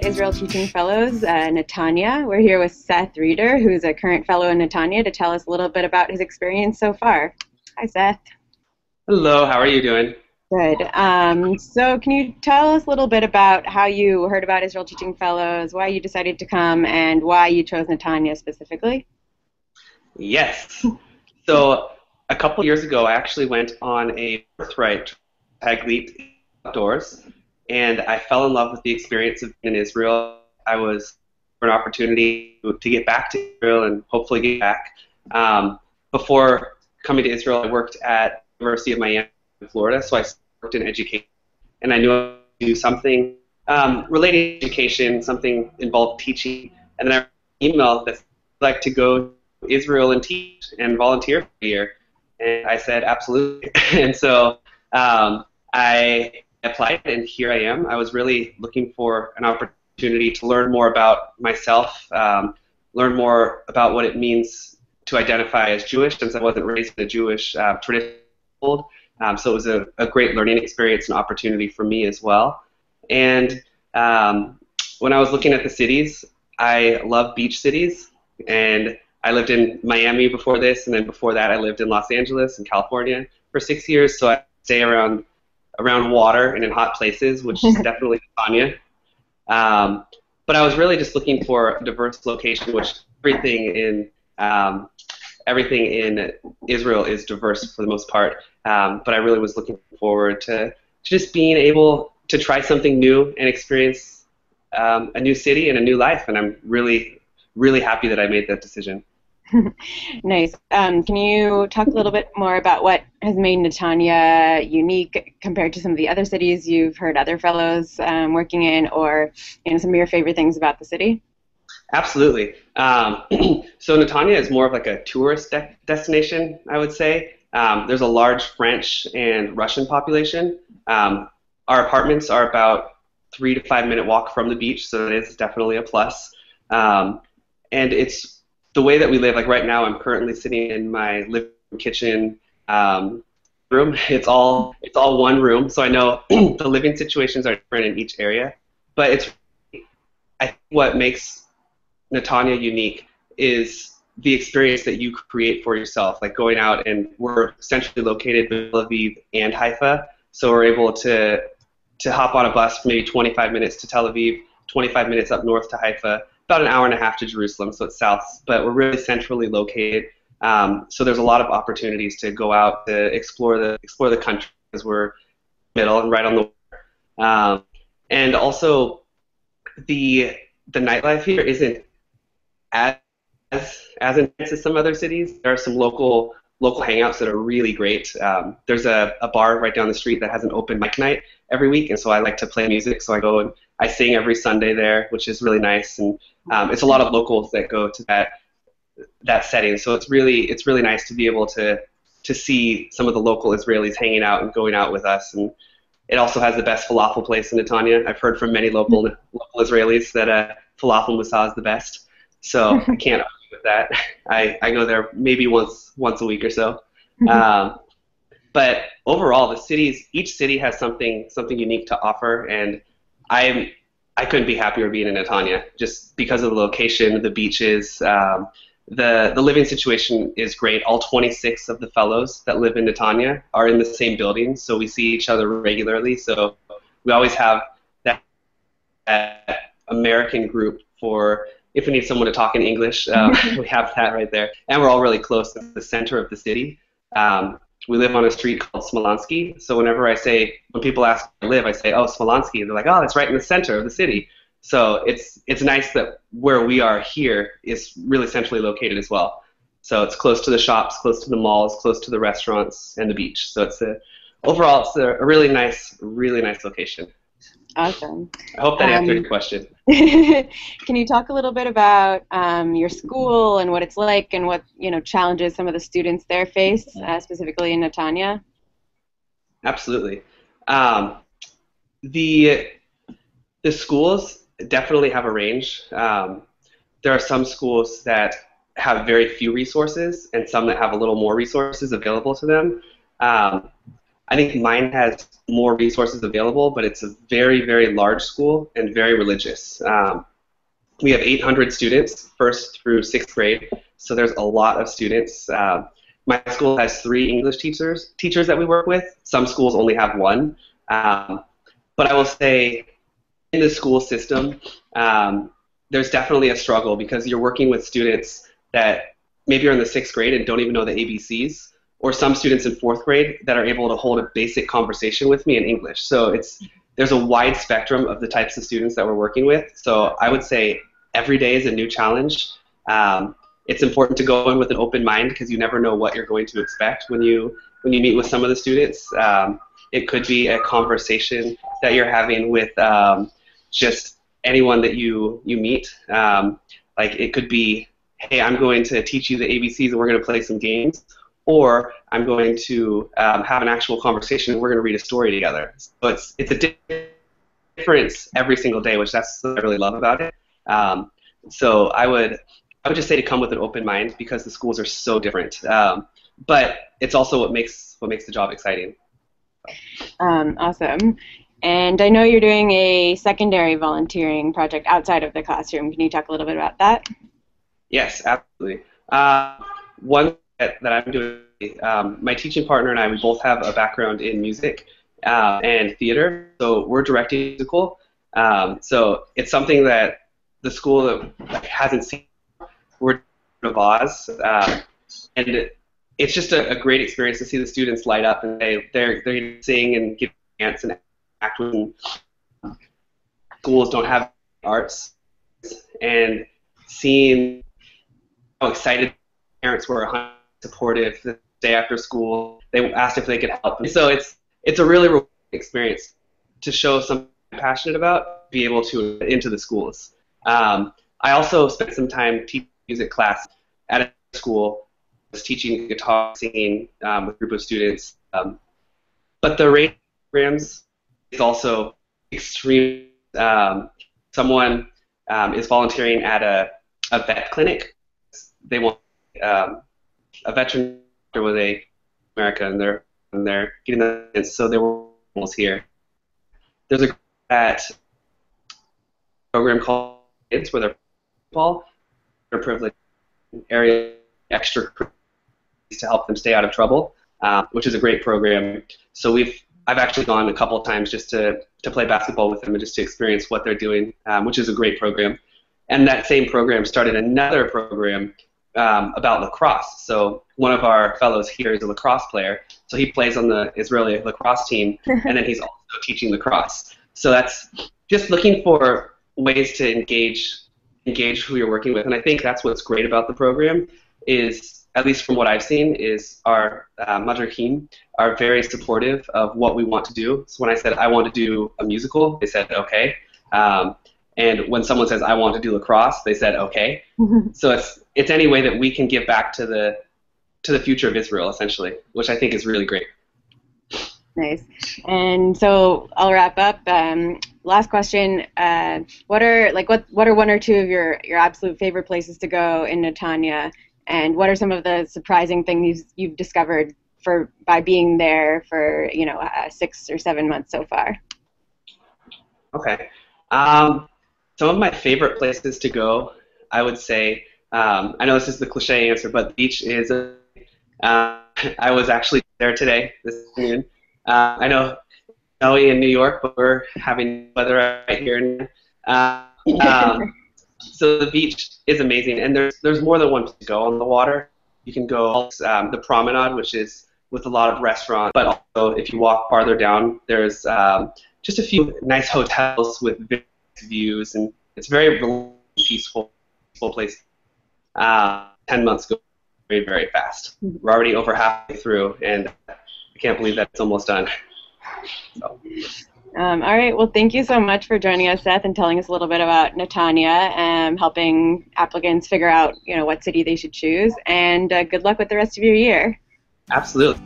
Israel Teaching Fellows, Netanya. We're here with Seth Reeder, who's a current fellow in Netanya, to tell us a little bit about his experience so far. Hi, Seth. Hello, how are you doing? Good. So can you tell us a little bit about how you heard about Israel Teaching Fellows, why you decided to come, and why you chose Netanya specifically? Yes. So a couple years ago, I actually went on a birthright tag leap outdoors, and I fell in love with the experience of being in Israel. I was for an opportunity to get back to Israel and hopefully get back. Before coming to Israel, I worked at the University of Miami in Florida, so I worked in education, and I knew I would do something related to education, something involved teaching, and then I received an email that I'd like to go to Israel and teach and volunteer for a year, and I said absolutely, and so I applied, and here I am. I was really looking for an opportunity to learn more about myself, learn more about what it means to identify as Jewish, since I wasn't raised in a Jewish tradition. So it was a great learning experience and opportunity for me as well. And when I was looking at the cities, I love beach cities, and I lived in Miami before this, and then before that I lived in Los Angeles and California for 6 years, so I stay around water and in hot places, which is definitely Tanya. But I was really just looking for a diverse location, which everything in Israel is diverse for the most part. But I really was looking forward to just being able to try something new and experience a new city and a new life. And I'm really, really happy that I made that decision. Nice. Can you talk a little bit more about what has made Netanya unique compared to some of the other cities you've heard other fellows working in, or some of your favorite things about the city? Absolutely. So Netanya is more of like a tourist destination, I would say. There's a large French and Russian population. Our apartments are about 3 to 5 minute walk from the beach, so it is definitely a plus. And it's the way that we live. Like right now, I'm currently sitting in my living room, kitchen room. It's all one room, so I know the living situations are different in each area. But I think what makes Netanya unique is the experience that you create for yourself, like going out, and we're centrally located in Tel Aviv and Haifa, so we're able to hop on a bus for maybe 25 minutes to Tel Aviv, 25 minutes up north to Haifa, about an hour and a half to Jerusalem, so it's south, but we're really centrally located. So there's a lot of opportunities to go out to explore the country, because we're middle and right on the water. And also the nightlife here isn't as intense as some other cities. There are some local hangouts that are really great. There's a bar right down the street that has an open mic night every week, and so I like to play music, so I go and I sing every Sunday there, which is really nice. And it's a lot of locals that go to that setting, so it's really nice to be able to see some of the local Israelis hanging out and going out with us. And it also has the best falafel place in Netanya. I've heard from many local Israelis that falafel Musa is the best. So I can't argue with that. I go there maybe once a week or so. But overall, each city has something unique to offer, and I couldn't be happier being in Netanya, just because of the location, the beaches, the living situation is great. All 26 of the fellows that live in Netanya are in the same building, so we see each other regularly. So we always have that American group for if we need someone to talk in English. We have that right there, and we're all really close to the center of the city. We live on a street called Smolansky, so when people ask where I live, I say, oh, Smolansky. They're like, oh, that's right in the center of the city. So it's nice that where we are here is really centrally located as well. So it's close to the shops, close to the malls, close to the restaurants, and the beach. So overall, it's a really nice location. Awesome. I hope that answered your question. Can you talk a little bit about your school and what it's like, and what challenges some of the students there face, specifically in Netanya? Absolutely. The schools definitely have a range. There are some schools that have very few resources, and some that have a little more resources available to them. I think mine has more resources available, but it's a very, very large school and very religious. We have 800 students, first through sixth grade, so there's a lot of students. My school has 3 English teachers that we work with. Some schools only have one. But I will say, in the school system, there's definitely a struggle because you're working with students that maybe are in the sixth grade and don't even know the ABCs, or some students in fourth grade that are able to hold a basic conversation with me in English. So there's a wide spectrum of the types of students that we're working with. So I would say every day is a new challenge. It's important to go in with an open mind because you never know what you're going to expect when you meet with some of the students. It could be a conversation that you're having with just anyone that you meet. Like it could be, hey, I'm going to teach you the ABCs and we're going to play some games, or I'm going to have an actual conversation and we're going to read a story together. So it's a difference every single day, which that's what I really love about it. So I would just say to come with an open mind because the schools are so different. But it's also what makes the job exciting. Awesome. And I know you're doing a secondary volunteering project outside of the classroom. Can you talk a little bit about that? Yes, absolutely. One that I'm doing, my teaching partner and I, we both have a background in music and theater, so we're directing musical. So it's something that the school hasn't seen. We're of Oz, and it's just a great experience to see the students light up and they're going to sing and give dance and act when schools don't have arts, and seeing how excited parents were, supportive the day after school. They asked if they could help. And so it's a really rewarding experience to show something I'm passionate about, be able to into the schools. I also spent some time teaching music class at a school. I was teaching guitar, singing with a group of students. But the radio programs is also extreme. Someone is volunteering at a vet clinic. They want a veteran doctor with America, and they're getting that, so they were almost here. There's a program called Kids where they're privileged area extra to help them stay out of trouble, which is a great program. So I've actually gone a couple of times just to play basketball with them and just to experience what they're doing, which is a great program. And that same program started another program about lacrosse. So one of our fellows here is a lacrosse player. So he plays on the Israeli lacrosse team, and then he's also teaching lacrosse. So that's just looking for ways to engage who you're working with. And I think that's what's great about the program is, at least from what I've seen, is our Madrakim are very supportive of what we want to do. So when I said I want to do a musical, they said okay. And when someone says I want to do lacrosse, they said okay. So it's any way that we can give back to the future of Israel, essentially, which I think is really great. Nice. And so I'll wrap up. Last question. What are one or two of your absolute favorite places to go in Netanya, and what are some of the surprising things you've discovered by being there for 6 or 7 months so far? Okay. Some of my favorite places to go, I would say, I know this is the cliche answer, but the beach is. I was actually there today, this afternoon. I know snowy in New York, but we're having weather right here. So the beach is amazing, and there's more than one place to go on the water. You can go the promenade, which is with a lot of restaurants, but also if you walk farther down, there's just a few nice hotels with views, and it's very peaceful place. 10 months go very, very fast. We're already over halfway through, and I can't believe that it's almost done. So. All right. Well, thank you so much for joining us, Seth, and telling us a little bit about Netanya and helping applicants figure out, what city they should choose. And good luck with the rest of your year. Absolutely.